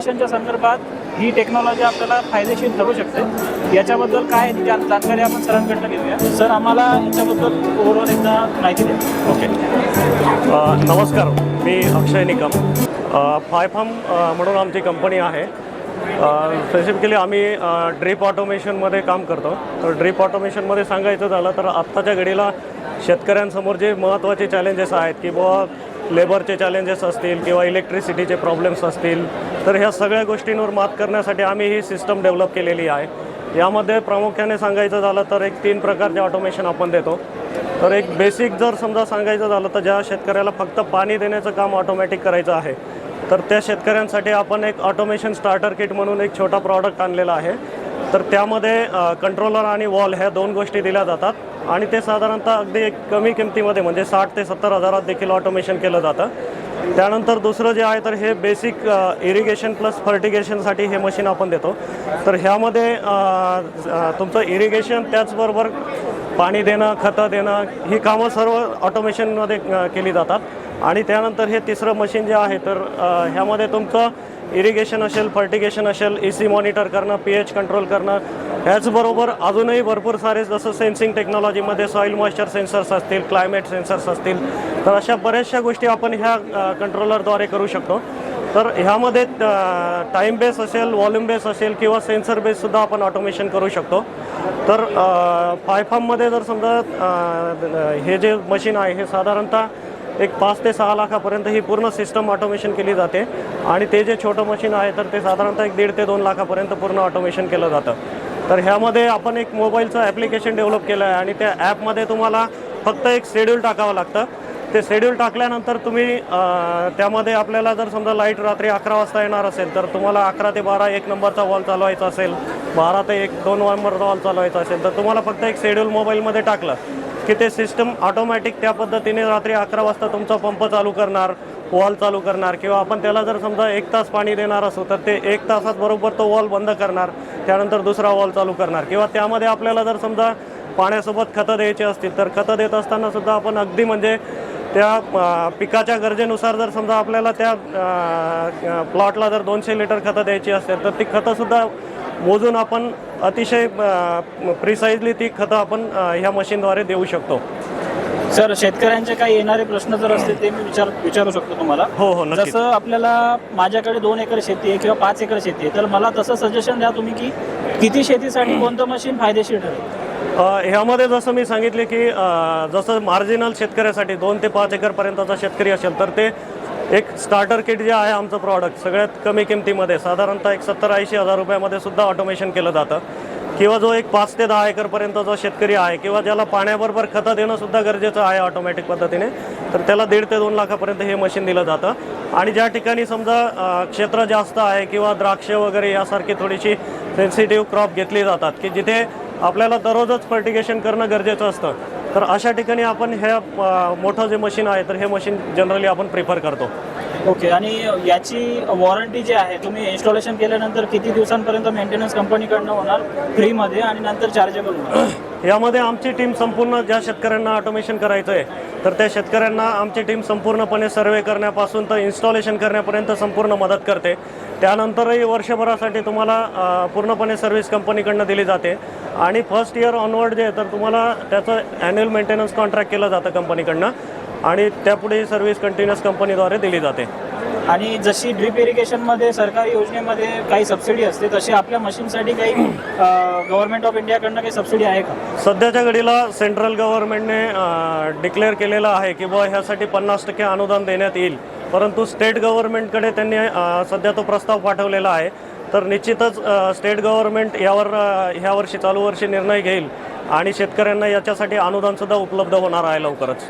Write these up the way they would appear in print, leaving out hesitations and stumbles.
च्या संदर्भात ही टेक्नॉलॉजी आपल्याला फायदेशीर ठरू शकते। याच्याबद्दल काय जानकारी आपण सरांकडून घेऊया। सर, आम्हाला याच्याबद्दल ओव्हरऑल एकदा माहिती द्या। ओके, नमस्कार, मी अक्षय निकम। फायफार्म म्हणून आमची कंपनी आहे। स्पेसिफिकली आम्ही ड्रीप ऑटोमेशनमध्ये काम करतो। तर ड्रीप ऑटोमेशनमध्ये सांगायचं झालं तर आत्ताच्या घडीला शेतकऱ्यांसमोर जे महत्त्वाचे चॅलेंजेस आहेत की बुवा लेबरचे चॅलेंजेस असतील किंवा इलेक्ट्रिसिटीचे प्रॉब्लेम्स असतील, तर ह्या सगळ्या गोष्टींवर मात करण्यासाठी आम्ही ही सिस्टम डेव्हलप केलेली आहे। यामध्ये प्रामुख्याने सांगायचं झालं तर एक 3 प्रकारचे ऑटोमेशन आपण देतो। तर एक बेसिक जर समजा सांगायचं झालं तर ज्या शेतकऱ्याला फक्त पाणी देण्याचं काम ऑटोमॅटिक करायचं आहे, तर त्या शेतकऱ्यांसाठी आपण एक ऑटोमेशन स्टार्टर किट म्हणून एक छोटा प्रॉडक्ट आणलेला आहे। तर त्यामध्ये कंट्रोलर आणि वॉल ह्या 2 गोष्टी दिल्या जातात आणि ते साधारणतः अगदी एक कमी किमतीमध्ये म्हणजे 60 ते 70 हजारात देखील ऑटोमेशन केलं जातं। त्यानंतर दुसरं जे आहे तर हे बेसिक इरिगेशन प्लस फर्टिगेशनसाठी हे मशीन आपण देतो। तर ह्यामध्ये तुमचं इरिगेशन त्याचबरोबर पाणी देणं, खतं देणं ही कामं सर्व ऑटोमेशनमध्ये केली जातात। आणि त्यानंतर हे तिसरं मशीन जे आहे तर ह्यामध्ये तुमचं इरिगेशन असेल, फर्टिगेशन असेल, EC मॉनिटर करणं, pH कंट्रोल करणं, ह्याचबरोबर अजूनही भरपूर सारे जसं सेन्सिंग टेक्नॉलॉजीमध्ये सॉईल मॉइश्चर सेन्सर्स असतील, क्लायमेट सेन्सर्स असतील, तर अशा बऱ्याचशा गोष्टी आपण ह्या कंट्रोलरद्वारे करू शकतो। तर ह्यामध्ये टाईम बेस असेल, व्हॉल्यूम बेस असेल किंवा सेन्सर बेससुद्धा आपण ऑटोमेशन करू शकतो। तर फायफार्ममध्ये जर समजा हे जे मशीन आहे हे साधारणतः एक 5 ते 6 लाखापर्यंत ही पूर्ण सिस्टम ऑटोमेशन केली जाते आणि ते जे छोटं मशीन आहे तर ते साधारणतः एक 1.5 ते 2 लाखापर्यंत पूर्ण ऑटोमेशन केलं जातं। तर ह्यामध्ये आपण एक मोबाईलचं ॲप्लिकेशन डेव्हलप केलं आहे आणि त्या ॲपमध्ये तुम्हाला फक्त एक शेड्यूल टाकावं लागतं। ते शेड्यूल टाकल्यानंतर तुम्ही त्यामध्ये आपल्याला जर समजा लाईट रात्री 11 वाजता येणार असेल तर तुम्हाला 11 ते 12 1 नंबरचा वॉल चालवायचा असेल, 12 ते 2 नंबरचा वॉल चालवायचा असेल तर तुम्हाला फक्त एक शेड्यूल मोबाईलमध्ये टाकलं की ते सिस्टम ऑटोमॅटिक त्या पद्धतीने रात्री 11 वाजता तुमचा पंप चालू करणार, वॉल चालू करणार किंवा आपण त्याला जर समजा 1 तास पाणी देणार असू तर ते 1 तासात बरोबर तो वॉल बंद करणार, त्यानंतर दुसरा वॉल चालू करणार। किंवा त्यामध्ये आपल्याला जर समजा पाण्यासोबत खतं द्यायची असतील तर खतं देत असताना सुद्धा आपण अगदी म्हणजे त्या पिकाच्या गरजेनुसार जर समजा आपल्याला त्या प्लॉटला जर 200 लिटर खतं द्यायची असेल तर ती खतंसुद्धा मोजून आपण अतिशय प्रिसाइजली ती खतं आपण ह्या मशीनद्वारे देऊ शकतो। सर, शेतकऱ्यांचे काही येणारे प्रश्न जर असतील ते मी विचारू शकतो तुम्हाला? हो, नक्कीच। जसं आपल्याला माझ्याकडे 2 एकर शेती आहे किंवा 5 एकर शेती आहे, तर मला तसं सजेशन द्या तुम्ही की किती शेतीसाठी कोणतं मशीन फायदेशीर ठरेल? ह्यामध्ये जसं मी सांगितले की जसं मार्जिनल शेतकऱ्यासाठी 2 ते 5 एकरपर्यंतचा शेतकरी असेल तर ते एक स्टार्टर किट जे आहे आमचं प्रॉडक्ट सगळ्यात कमी किमतीमध्ये साधारणतः एक 70-80 हजार रुपयामध्ये सुद्धा ऑटोमेशन केलं जातं। किंवा जो एक 5 ते 10 एकरपर्यंतचा शेतकरी आहे किंवा ज्याला पाण्याबरोबर खतं देणं सुद्धा गरजेचं आहे ऑटोमॅटिक पद्धतीने, तर त्याला 1.5 ते 2 लाखापर्यंत हे मशीन दिलं जातं। आणि ज्या ठिकाणी समजा क्षेत्र जास्त आहे किंवा द्राक्ष वगैरे यासारखी थोडीशी सेन्सिटिव्ह क्रॉप घेतली जातात की जिथे आपल्याला दररोजच फर्टिगेशन करणं गरजेचं असतं, तर अशा ठिकाणी आपण ह्या मोठं जे मशीन आहे तर हे मशीन जनरली आपण प्रिफर करतो। ओके, आणि याची वॉरंटी जी आहे, तुम्ही इन्स्टॉलेशन केल्यानंतर किती दिवसांपर्यंत मेंटेनन्स कंपनीकडनं होणार फ्रीमध्ये आणि नंतर चार्जेबल होणार? यामध्ये आमची टीम संपूर्ण ज्या शेतकऱ्यांना ऑटोमेशन करायचं आहे तर त्या शेतकऱ्यांना आमची टीम संपूर्णपणे सर्वे करण्यापासून तर इन्स्टॉलेशन करण्यापर्यंत संपूर्ण मदत करते। त्यानंतरही वर्षभरासाठी तुम्हाला पूर्णपणे सर्व्हिस कंपनीकडनं दिली जाते आणि फर्स्ट इयर ऑनवर्ड जे आहे तर तुम्हाला त्याचं ॲन्युअल मेंटेनन्स कॉन्ट्रॅक्ट केलं जातं कंपनीकडनं आणि त्यापुढे सर्व्हिस कंटिन्युअस कंपनीद्वारे दिली जाते। आणि जशी ड्रीप इरिगेशनमध्ये सरकारी योजनेमध्ये काही सबसिडी असते तशी आपल्या मशीनसाठी काही गव्हर्नमेंट ऑफ इंडियाकडनं काही सबसिडी आहे का? सध्याच्या घडीला सेंट्रल गव्हर्नमेंटने डिक्लेअर केलेलं आहे की बुवा ह्यासाठी 50% अनुदान देण्यात येईल, परंतु स्टेट गव्हर्नमेंटकडे त्यांनी सध्या तो प्रस्ताव पाठवलेला आहे। तर निश्चितच स्टेट गव्हर्नमेंट यावर ह्या वर्षी चालू वर्षी निर्णय घेईल आणि शेतकऱ्यांना याच्यासाठी अनुदानसुद्धा उपलब्ध होणार आहे लवकरच।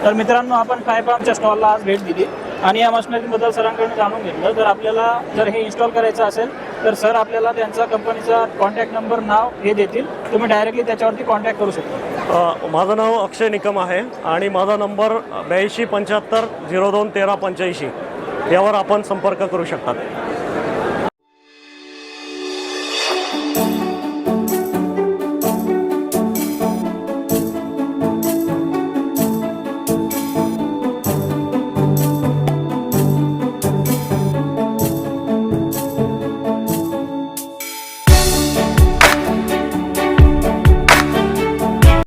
तर मित्रांनो, आपण फायफार्मच्या स्टॉलला आज भेट दिली आणि या मशिनरीबद्दल सरांकडून जाणून घेतलं। तर आपल्याला जर हे इन्स्टॉल करायचं असेल तर सर आपल्याला त्यांचा कंपनीचा कॉन्टॅक्ट नंबर, नाव हे देतील, तुम्ही डायरेक्टली त्याच्यावरती कॉन्टॅक्ट करू शकता। माझं नाव अक्षय निकम आहे आणि माझा नंबर 8275 02 13 85 यावर आपण संपर्क करू शकतात।